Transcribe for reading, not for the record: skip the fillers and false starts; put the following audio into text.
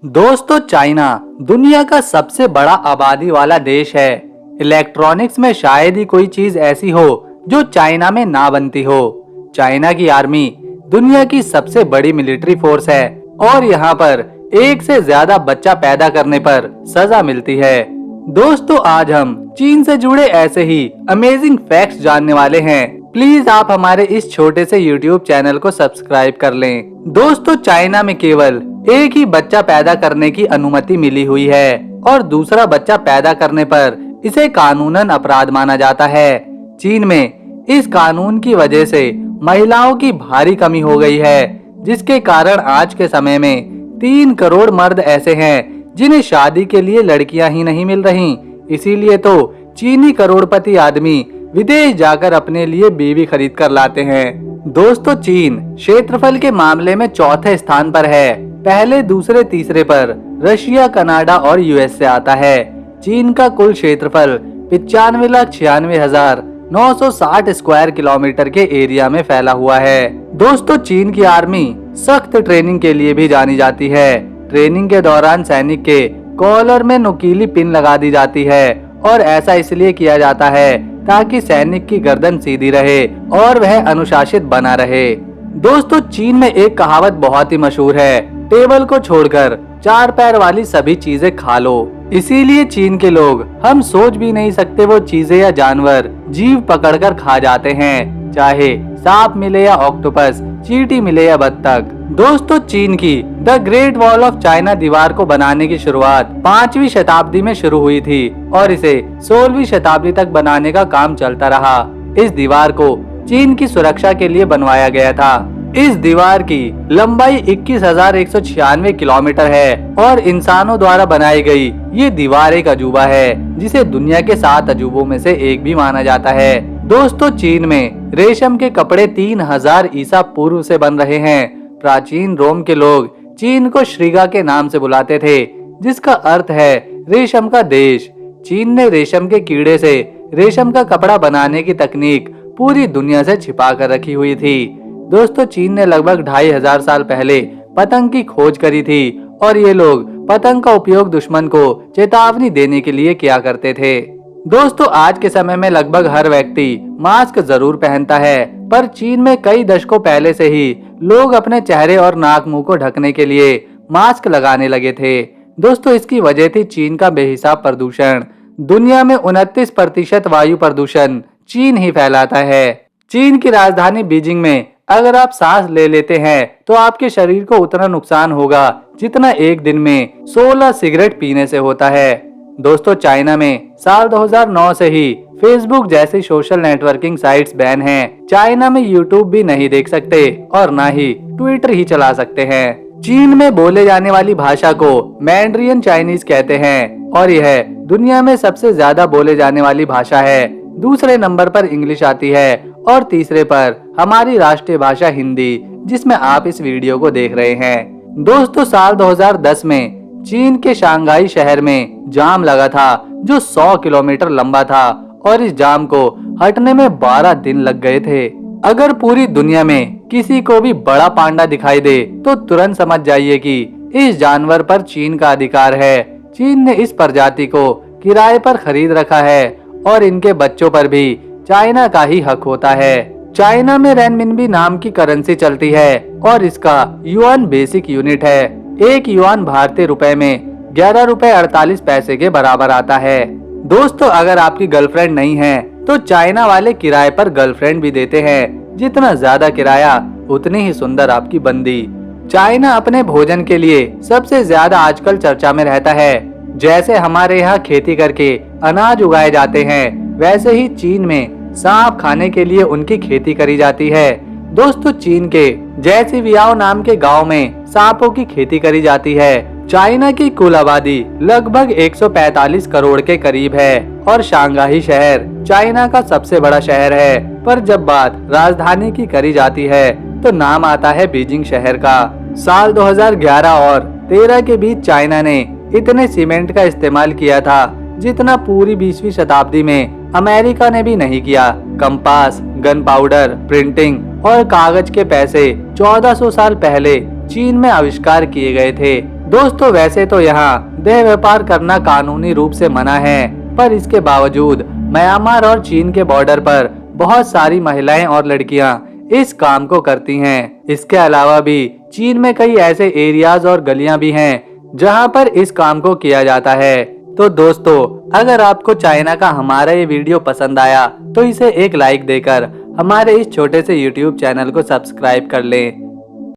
दोस्तों, चाइना दुनिया का सबसे बड़ा आबादी वाला देश है। इलेक्ट्रॉनिक्स में शायद ही कोई चीज ऐसी हो जो चाइना में ना बनती हो। चाइना की आर्मी दुनिया की सबसे बड़ी मिलिट्री फोर्स है और यहाँ पर एक से ज्यादा बच्चा पैदा करने पर सजा मिलती है। दोस्तों, आज हम चीन से जुड़े ऐसे ही अमेजिंग फैक्ट्स जानने वाले हैं। प्लीज आप हमारे इस छोटे से YouTube चैनल को सब्सक्राइब कर लें। दोस्तों, चाइना में केवल एक ही बच्चा पैदा करने की अनुमति मिली हुई है और दूसरा बच्चा पैदा करने पर इसे कानूनन अपराध माना जाता है। चीन में इस कानून की वजह से महिलाओं की भारी कमी हो गई है, जिसके कारण आज के समय में 3 करोड़ मर्द ऐसे हैं जिन्हें शादी के लिए लड़कियां ही नहीं मिल रही। इसीलिए तो चीनी करोड़पति आदमी विदेश जाकर अपने लिए बीवी खरीद कर लाते हैं। दोस्तों, चीन क्षेत्रफल के मामले में चौथे स्थान पर है। पहले, दूसरे, तीसरे पर रशिया, कनाडा और यूएसए आता है। चीन का कुल क्षेत्रफल 95,96,960 स्क्वायर किलोमीटर के एरिया में फैला हुआ है। दोस्तों, चीन की आर्मी सख्त ट्रेनिंग के लिए भी जानी जाती है। ट्रेनिंग के दौरान सैनिक के कॉलर में नुकीली पिन लगा दी जाती है और ऐसा इसलिए किया जाता है ताकि सैनिक की गर्दन सीधी रहे और वह अनुशासित बना रहे। दोस्तों, चीन में एक कहावत बहुत ही मशहूर है, टेबल को छोड़कर 4 पैर वाली सभी चीजें खा लो। इसीलिए चीन के लोग हम सोच भी नहीं सकते वो चीजें या जानवर जीव पकड़कर खा जाते हैं, चाहे सांप मिले या ऑक्टोपस, चींटी मिले या बत्तख। दोस्तों, चीन की the great wall of China दीवार को बनाने की शुरुआत 5वीं शताब्दी में शुरू हुई थी और इसे 16वीं शताब्दी तक बनाने का काम चलता रहा। इस दीवार को चीन की सुरक्षा के लिए बनवाया गया था। इस दीवार की लंबाई 21,196 किलोमीटर है और इंसानों द्वारा बनाई गई ये दीवार एक अजूबा है, जिसे दुनिया के 7 अजूबों में से एक भी माना जाता है। दोस्तों, चीन में रेशम के कपड़े 3000 ईसा पूर्व से बन रहे हैं। प्राचीन रोम के लोग चीन को श्रीगा के नाम से बुलाते थे, जिसका अर्थ है रेशम का देश। चीन ने रेशम के कीड़े से रेशम का कपड़ा बनाने की तकनीक पूरी दुनिया से छिपा कर रखी हुई थी। दोस्तों, चीन ने लगभग 2500 साल पहले पतंग की खोज करी थी और ये लोग पतंग का उपयोग दुश्मन को चेतावनी देने के लिए किया करते थे। दोस्तों, आज के समय में लगभग हर व्यक्ति मास्क जरूर पहनता है, पर चीन में कई दशकों पहले से ही लोग अपने चेहरे और नाक मुंह को ढकने के लिए मास्क लगाने लगे थे। दोस्तों, इसकी वजह थी चीन का बेहिसाब प्रदूषण। दुनिया में 29% वायु प्रदूषण चीन ही फैलाता है। चीन की राजधानी बीजिंग में अगर आप सांस ले लेते हैं तो आपके शरीर को उतना नुकसान होगा जितना एक दिन में 16 सिगरेट पीने से होता है। दोस्तों, चाइना में साल 2009 से ही फेसबुक जैसी सोशल नेटवर्किंग साइट्स बैन हैं। चाइना में यूट्यूब भी नहीं देख सकते और ना ही ट्विटर ही चला सकते हैं। चीन में बोले जाने वाली भाषा को मैंड्रियन चाइनीज कहते हैं और यह दुनिया में सबसे ज्यादा बोले जाने वाली भाषा है। दूसरे नंबर पर इंग्लिश आती है और तीसरे पर हमारी राष्ट्रीय भाषा हिंदी, जिसमें आप इस वीडियो को देख रहे हैं। दोस्तों, साल 2010 में चीन के शंघाई शहर में जाम लगा था जो 100 किलोमीटर लंबा था और इस जाम को हटने में 12 दिन लग गए थे। अगर पूरी दुनिया में किसी को भी बड़ा पांडा दिखाई दे तो तुरंत समझ जाइए कि इस जानवर पर चीन का अधिकार है। चीन ने इस प्रजाति को किराए पर खरीद रखा है और इनके बच्चों पर भी चाइना का ही हक होता है। चाइना में रेनमिनबी नाम की करेंसी चलती है और इसका युआन बेसिक यूनिट है। एक युआन भारतीय रुपए में 11 रुपए 48 पैसे के बराबर आता है। दोस्तों, अगर आपकी गर्लफ्रेंड नहीं है तो चाइना वाले किराए पर गर्लफ्रेंड भी देते हैं। जितना ज्यादा किराया उतनी ही सुंदर आपकी बंदी। चाइना अपने भोजन के लिए सबसे ज्यादा आजकल चर्चा में रहता है। जैसे हमारे यहाँ खेती करके अनाज उगाए जाते हैं, वैसे ही चीन में सांप खाने के लिए उनकी खेती करी जाती है। दोस्तों, चीन के जैसीवियाओ नाम के गांव में सांपों की खेती करी जाती है। चाइना की कुल आबादी लगभग 145 करोड़ के करीब है और शंघाई शहर चाइना का सबसे बड़ा शहर है, पर जब बात राजधानी की करी जाती है तो नाम आता है बीजिंग शहर का। साल 2011 और 13 के बीच चाइना ने इतने सीमेंट का इस्तेमाल किया था जितना पूरी 20वीं शताब्दी में अमेरिका ने भी नहीं किया। कंपास, गन पाउडर, प्रिंटिंग और कागज के पैसे 1400 साल पहले चीन में आविष्कार किए गए थे। दोस्तों वैसे तो यहाँ देह व्यापार करना कानूनी रूप से मना है, पर इसके बावजूद म्यांमार और चीन के बॉर्डर पर बहुत सारी महिलाएं और लड़कियां इस काम को करती हैं। इसके अलावा भी चीन में कई ऐसे एरियाज और गलियां भी हैं जहां पर इस काम को किया जाता है। तो दोस्तों अगर आपको चाइना का हमारा ये वीडियो पसंद आया तो इसे एक लाइक देकर हमारे इस छोटे से YouTube चैनल को सब्सक्राइब कर लें।